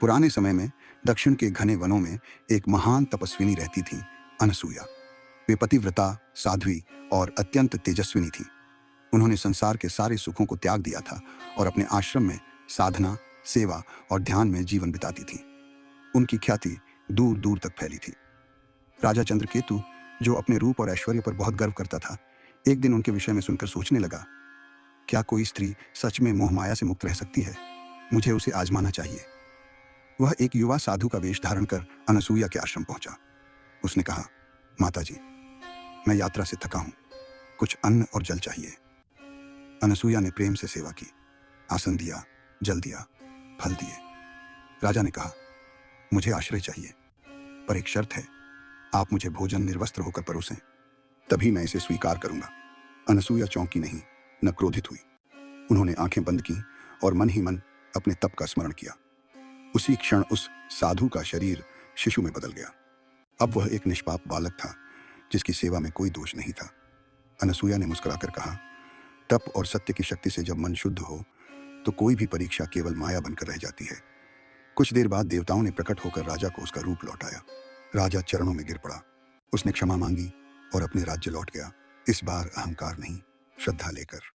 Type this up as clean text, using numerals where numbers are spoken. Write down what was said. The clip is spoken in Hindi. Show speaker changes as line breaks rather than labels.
पुराने समय में दक्षिण के घने वनों में एक महान तपस्विनी रहती थी, अनसुया। वे पतिव्रता, साध्वी और अत्यंत तेजस्विनी थी। उन्होंने संसार के सारे सुखों को त्याग दिया था और अपने आश्रम में साधना, सेवा और ध्यान में जीवन बिताती थी। उनकी ख्याति दूर दूर तक फैली थी। राजा चंद्रकेतु, जो अपने रूप और ऐश्वर्य पर बहुत गर्व करता था, एक दिन उनके विषय में सुनकर सोचने लगा, क्या कोई स्त्री सच में मोह माया से मुक्त रह सकती है? मुझे उसे आजमाना चाहिए। वह एक युवा साधु का वेश धारण कर अनसुया के आश्रम पहुंचा। उसने कहा, माताजी, मैं यात्रा से थका हूं, कुछ अन्न और जल चाहिए। अनसुया ने प्रेम से सेवा की, आसन दिया, जल दिया, फल दिए। राजा ने कहा, मुझे आश्रय चाहिए, पर एक शर्त है, आप मुझे भोजन निर्वस्त्र होकर परोसें, तभी मैं इसे स्वीकार करूंगा। अनसुया चौंकी नहीं, न क्रोधित हुई। उन्होंने आंखें बंद की और मन ही मन अपने तप का स्मरण किया। उसी क्षण उस साधु का शरीर शिशु में बदल गया। अब वह एक निष्पाप बालक था, जिसकी सेवा में कोई दोष नहीं था। अनसुया ने मुस्कुराकर कहा, तप और सत्य की शक्ति से जब मन शुद्ध हो तो कोई भी परीक्षा केवल माया बनकर रह जाती है। कुछ देर बाद देवताओं ने प्रकट होकर राजा को उसका रूप लौटाया। राजा चरणों में गिर पड़ा। उसने क्षमा मांगी और अपने राज्य लौट गया, इस बार अहंकार नहीं, श्रद्धा लेकर।